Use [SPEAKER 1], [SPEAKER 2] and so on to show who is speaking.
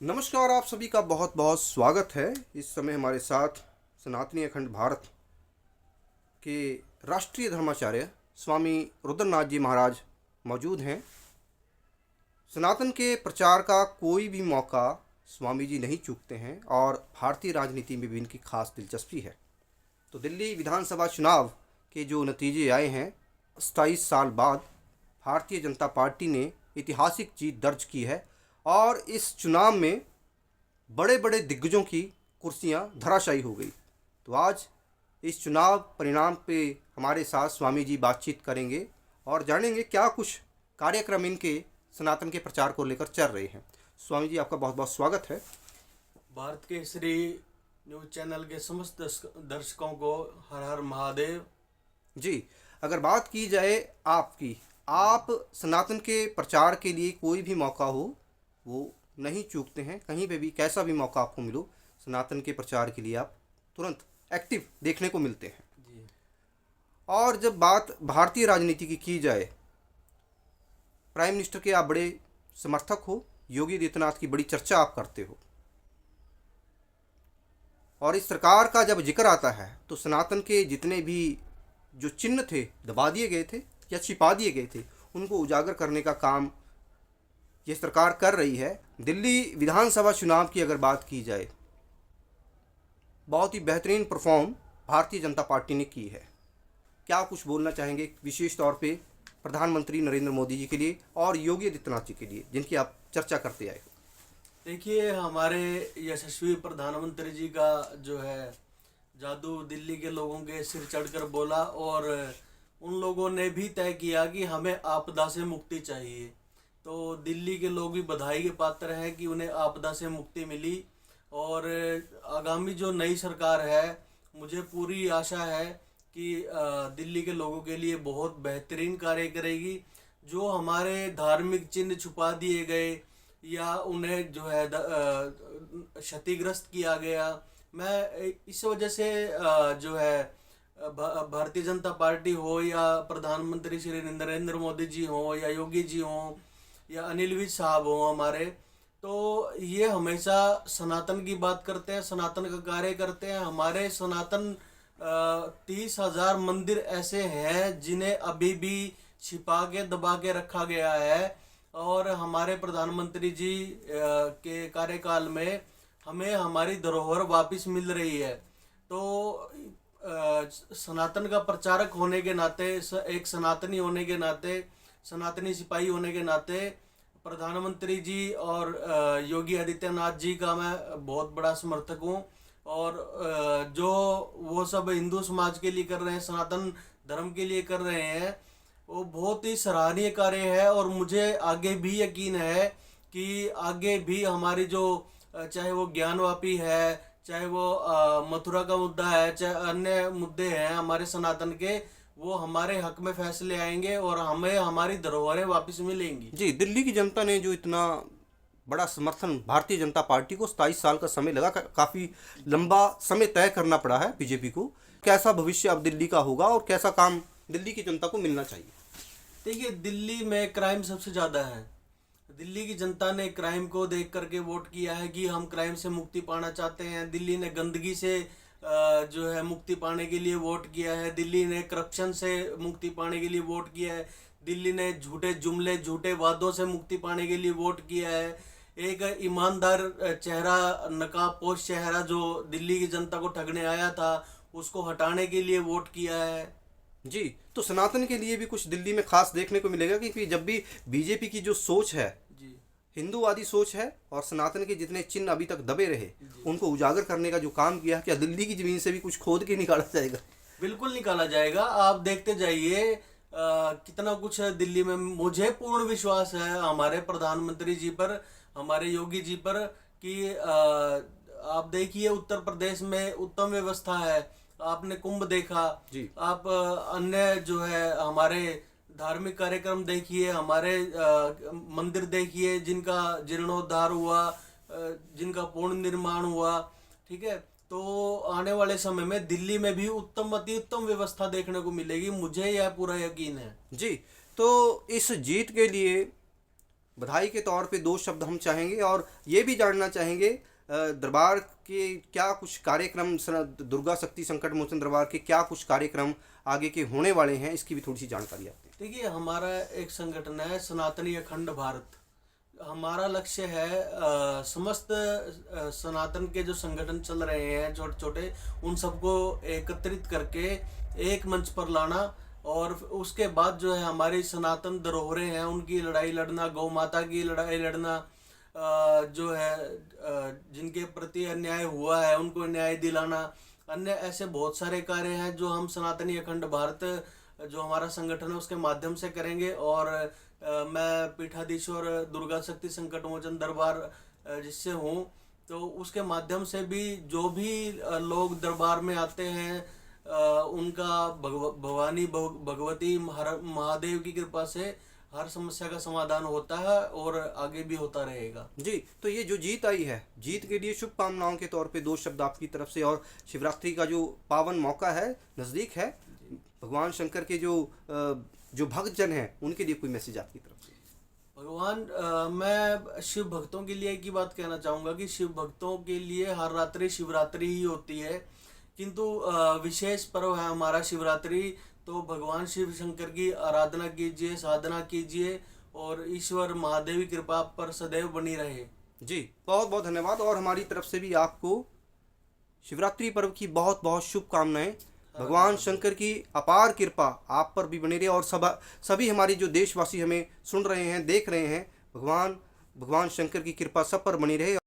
[SPEAKER 1] नमस्कार, आप सभी का बहुत बहुत स्वागत है। इस समय हमारे साथ सनातनी अखंड भारत के राष्ट्रीय धर्माचार्य स्वामी रुद्रनाथ जी महाराज मौजूद हैं। सनातन के प्रचार का कोई भी मौका स्वामी जी नहीं चूकते हैं और भारतीय राजनीति में भी इनकी खास दिलचस्पी है। तो दिल्ली विधानसभा चुनाव के जो नतीजे आए हैं, 27 साल बाद भारतीय जनता पार्टी ने ऐतिहासिक जीत दर्ज की है और इस चुनाव में बड़े बड़े दिग्गजों की कुर्सियां धराशायी हो गई। तो आज इस चुनाव परिणाम पे हमारे साथ स्वामी जी बातचीत करेंगे और जानेंगे क्या कुछ कार्यक्रम इनके सनातन के प्रचार को लेकर चल रहे हैं। स्वामी जी, आपका बहुत बहुत स्वागत है।
[SPEAKER 2] भारत के श्री न्यूज चैनल के समस्त दर्शकों को हर हर महादेव
[SPEAKER 1] जी। अगर बात की जाए आपकी, आप सनातन के प्रचार के लिए कोई भी मौका हो वो नहीं चूकते हैं। कहीं पे भी कैसा भी मौका आपको मिलो, सनातन के प्रचार के लिए आप तुरंत एक्टिव देखने को मिलते हैं।
[SPEAKER 2] जी।
[SPEAKER 1] और जब बात भारतीय राजनीति की जाए, प्राइम मिनिस्टर के आप बड़े समर्थक हो, योगी आदित्यनाथ की बड़ी चर्चा आप करते हो और इस सरकार का जब जिक्र आता है तो सनातन के जितने भी जो चिन्ह थे दबा दिए गए थे या छिपा दिए गए थे, उनको उजागर करने का काम ये सरकार कर रही है। दिल्ली विधानसभा चुनाव की अगर बात की जाए, बहुत ही बेहतरीन परफॉर्म भारतीय जनता पार्टी ने की है। क्या कुछ बोलना चाहेंगे विशेष तौर पे प्रधानमंत्री नरेंद्र मोदी जी के लिए और योगी आदित्यनाथ जी के लिए, जिनकी आप चर्चा करते आए हो?
[SPEAKER 2] देखिए, हमारे यशस्वी प्रधानमंत्री जी का जो है जादू दिल्ली के लोगों के सिर चढ़कर बोला और उन लोगों ने भी तय किया कि हमें आपदा से मुक्ति चाहिए। तो दिल्ली के लोग भी बधाई के पात्र हैं कि उन्हें आपदा से मुक्ति मिली और आगामी जो नई सरकार है, मुझे पूरी आशा है कि दिल्ली के लोगों के लिए बहुत बेहतरीन कार्य करेगी। जो हमारे धार्मिक चिन्ह छुपा दिए गए या उन्हें जो है क्षतिग्रस्त किया गया, मैं इस वजह से जो है भारतीय जनता पार्टी हो या प्रधानमंत्री श्री नरेंद्र मोदी जी हो या योगी जी हो या अनिल विज साहब हो हमारे, तो ये हमेशा सनातन की बात करते हैं, सनातन का कार्य करते हैं। हमारे सनातन 30,000 मंदिर ऐसे हैं जिन्हें अभी भी छिपा के दबा के रखा गया है और हमारे प्रधानमंत्री जी के कार्यकाल में हमें हमारी धरोहर वापस मिल रही है। तो सनातन का प्रचारक होने के नाते, एक सनातनी होने के नाते, सनातनी सिपाही होने के नाते प्रधानमंत्री जी और योगी आदित्यनाथ जी का मैं बहुत बड़ा समर्थक हूँ। और जो वो सब हिंदू समाज के लिए कर रहे हैं, सनातन धर्म के लिए कर रहे हैं, वो बहुत ही सराहनीय कार्य है। और मुझे आगे भी यकीन है कि आगे भी हमारी जो चाहे वो ज्ञानवापी है, चाहे वो मथुरा का मुद्दा है, चाहे अन्य मुद्दे हैं हमारे सनातन के, वो हमारे हक में फैसले आएंगे और हमें हमारी धरोहरें वापस मिलेंगी।
[SPEAKER 1] जी, दिल्ली की जनता ने जो इतना बड़ा समर्थन भारतीय जनता पार्टी को 27 साल का समय लगा, काफ़ी लंबा समय तय करना पड़ा है बीजेपी को। कैसा भविष्य अब दिल्ली का होगा और कैसा काम दिल्ली की जनता को मिलना चाहिए?
[SPEAKER 2] देखिए, दिल्ली में क्राइम सबसे ज़्यादा है। दिल्ली की जनता ने क्राइम को देख करके वोट किया है कि हम क्राइम से मुक्ति पाना चाहते हैं। दिल्ली ने गंदगी से जो है मुक्ति पाने के लिए वोट किया है। दिल्ली ने करप्शन से मुक्ति पाने के लिए वोट किया है। दिल्ली ने झूठे जुमले, झूठे वादों से मुक्ति पाने के लिए वोट किया है। एक ईमानदार चेहरा, नकाबपोश चेहरा जो दिल्ली की जनता को ठगने आया था, उसको हटाने के लिए वोट किया है।
[SPEAKER 1] जी, तो सनातन के लिए भी कुछ दिल्ली में खास देखने को मिलेगा, क्योंकि जब भी बीजेपी की जो सोच है,
[SPEAKER 2] जी
[SPEAKER 1] हिंदूवादी सोच है, और सनातन के जितने चिन्ह अभी तक दबे रहे उनको उजागर करने का जो काम किया, क्या दिल्ली की जमीन से भी कुछ खोद के निकाला जाएगा?
[SPEAKER 2] बिल्कुल निकाला जाएगा। आप देखते जाइए कितना कुछ है दिल्ली में। मुझे पूर्ण विश्वास है हमारे प्रधानमंत्री जी पर, हमारे योगी जी पर कि आप देखिए उत्तर प्रदेश में उत्तम व्यवस्था है। आपने कुंभ देखा
[SPEAKER 1] जी
[SPEAKER 2] आप, अन्य जो है हमारे धार्मिक कार्यक्रम देखिए, हमारे मंदिर देखिए जिनका जीर्णोद्धार हुआ, जिनका पूर्ण निर्माण हुआ। ठीक है, तो आने वाले समय में दिल्ली में भी उत्तम अति उत्तम व्यवस्था देखने को मिलेगी, मुझे यह पूरा यकीन है।
[SPEAKER 1] जी। तो इस जीत के लिए बधाई के तौर पे 2 शब्द हम चाहेंगे और ये भी जानना चाहेंगे दरबार के क्या कुछ कार्यक्रम, दुर्गा शक्ति संकट मोचन दरबार के क्या कुछ कार्यक्रम आगे के होने वाले हैं, इसकी भी थोड़ी सी जानकारी आपकी।
[SPEAKER 2] देखिए, हमारा एक संगठन है सनातनी अखंड भारत। हमारा लक्ष्य है समस्त सनातन के जो संगठन चल रहे हैं छोटे छोटे, उन सबको एकत्रित करके एक मंच पर लाना, और उसके बाद जो है हमारी सनातन धरोहरें हैं उनकी लड़ाई लड़ना, गौ माता की लड़ाई लड़ना, जो है जिनके प्रति अन्याय हुआ है उनको न्याय दिलाना, अन्य ऐसे बहुत सारे कार्य हैं जो हम सनातनी अखंड भारत जो हमारा संगठन है उसके माध्यम से करेंगे। और मैं पीठाधीश्वर दुर्गा शक्ति संकट मोचन दरबार जिससे हूँ, तो उसके माध्यम से भी जो भी लोग दरबार में आते हैं उनका भवानी भगवती महादेव की कृपा से हर समस्या का समाधान होता है और आगे भी होता रहेगा।
[SPEAKER 1] जी, तो ये जो जीत आई है, जीत के लिए शुभकामनाओं के तौर पे 2 शब्द आपकी तरफ से, और शिवरात्रि का जो पावन मौका है नज़दीक है, भगवान शंकर के जो भक्तजन हैं उनके लिए कोई मैसेज आपकी तरफ से।
[SPEAKER 2] मैं शिव भक्तों के लिए एक ही बात कहना चाहूँगा कि शिव भक्तों के लिए हर रात्रि शिवरात्रि ही होती है, किंतु विशेष पर्व है हमारा शिवरात्रि। तो भगवान शिव शंकर की आराधना कीजिए, साधना कीजिए, और ईश्वर महादेव की कृपा आप पर सदैव बनी रहे।
[SPEAKER 1] जी, बहुत बहुत धन्यवाद, और हमारी तरफ से भी आपको शिवरात्रि पर्व की बहुत बहुत शुभकामनाएं। भगवान शंकर की अपार कृपा आप पर भी बनी रहे, और सभी हमारे जो देशवासी हमें सुन रहे हैं, देख रहे हैं, भगवान शंकर की कृपा सब पर बनी रहे।